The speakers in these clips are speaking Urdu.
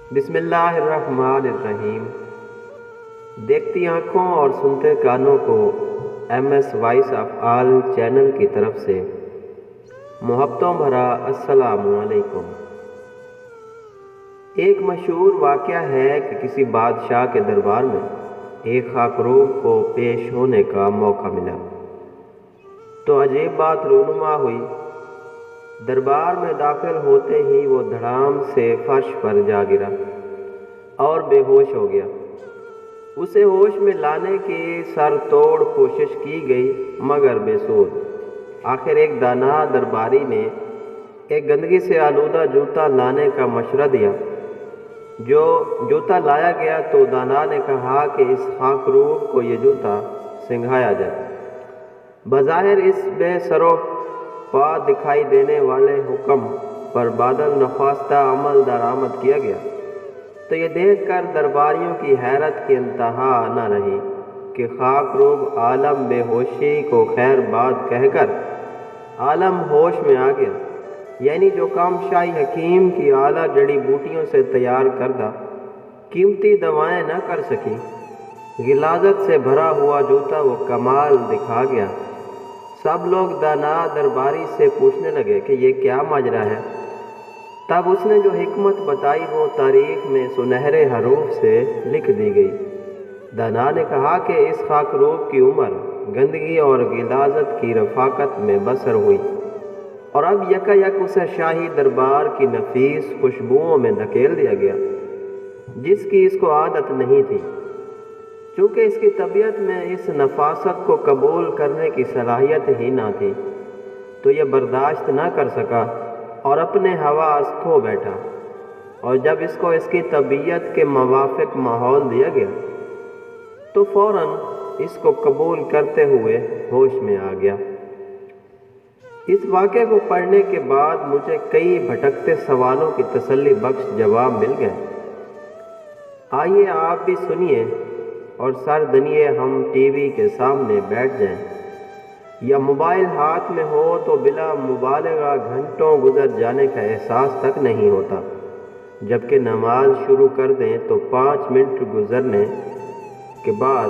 بسم اللہ الرحمن الرحیم۔ دیکھتی آنکھوں اور سنتے کانوں کو M S voice of all channel کی طرف سے محبتوں بھرا السلام علیکم۔ ایک مشہور واقعہ ہے کہ کسی بادشاہ کے دربار میں ایک خاکروب کو پیش ہونے کا موقع ملا تو عجیب بات رونما ہوئی۔ دربار میں داخل ہوتے ہی وہ دھڑام سے فرش پر جا گرا اور بے ہوش ہو گیا۔ اسے ہوش میں لانے کی سر توڑ کوشش کی گئی مگر بے سود۔ آخر ایک دانا درباری نے ایک گندگی سے آلودہ جوتا لانے کا مشورہ دیا۔ جو جوتا لایا گیا تو دانا نے کہا کہ اس خاکروب کو یہ جوتا سنگھایا جائے۔ بظاہر اس بے سر و پا دکھائی دینے والے حکم پر بادل نخواستہ عمل درآمد کیا گیا تو یہ دیکھ کر درباریوں کی حیرت کی انتہا نہ رہی کہ خاکروب عالم بے ہوشی کو خیر باد کہہ کر عالم ہوش میں آ گیا، یعنی جو کام شاہی حکیم کی اعلیٰ جڑی بوٹیوں سے تیار کردہ قیمتی دوائیں نہ کر سکیں، غلاظت سے بھرا ہوا جوتا وہ کمال دکھا گیا۔ سب لوگ دانا درباری سے پوچھنے لگے کہ یہ کیا ماجرا ہے۔ تب اس نے جو حکمت بتائی وہ تاریخ میں سنہرے حروف سے لکھ دی گئی۔ دانا نے کہا کہ اس خاکروب کی عمر گندگی اور غلاظت کی رفاقت میں بسر ہوئی اور اب یکا یک اسے شاہی دربار کی نفیس خوشبوؤں میں دھکیل دیا گیا جس کی اس کو عادت نہیں تھی۔ چونکہ اس کی طبیعت میں اس نفاست کو قبول کرنے کی صلاحیت ہی نہ تھی تو یہ برداشت نہ کر سکا اور اپنے حواس کھو بیٹھا، اور جب اس کو اس کی طبیعت کے موافق ماحول دیا گیا تو فوراً اس کو قبول کرتے ہوئے ہوش میں آ گیا۔ اس واقعے کو پڑھنے کے بعد مجھے کئی بھٹکتے سوالوں کی تسلی بخش جواب مل گئے۔ آئیے آپ بھی سنیے اور سر دنیے ہم ٹی وی کے سامنے بیٹھ جائیں یا موبائل ہاتھ میں ہو تو بلا مبالغہ گھنٹوں گزر جانے کا احساس تک نہیں ہوتا، جبکہ نماز شروع کر دیں تو 5 منٹ گزرنے کے بعد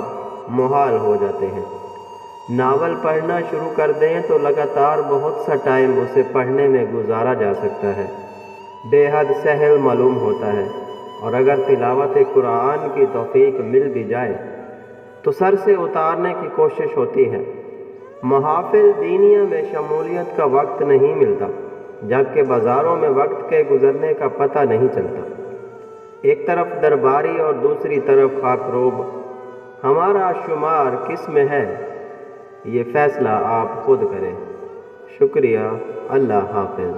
محال ہو جاتے ہیں۔ ناول پڑھنا شروع کر دیں تو لگاتار بہت سا ٹائم اسے پڑھنے میں گزارا جا سکتا ہے، بے حد سہل معلوم ہوتا ہے، اور اگر تلاوت قرآن کی توفیق مل بھی جائے تو سر سے اتارنے کی کوشش ہوتی ہے۔ محافل دینیہ میں شمولیت کا وقت نہیں ملتا، جبکہ بازاروں میں وقت کے گزرنے کا پتہ نہیں چلتا۔ ایک طرف درباری اور دوسری طرف خاکروب، ہمارا شمار کس میں ہے یہ فیصلہ آپ خود کریں۔ شکریہ، اللہ حافظ۔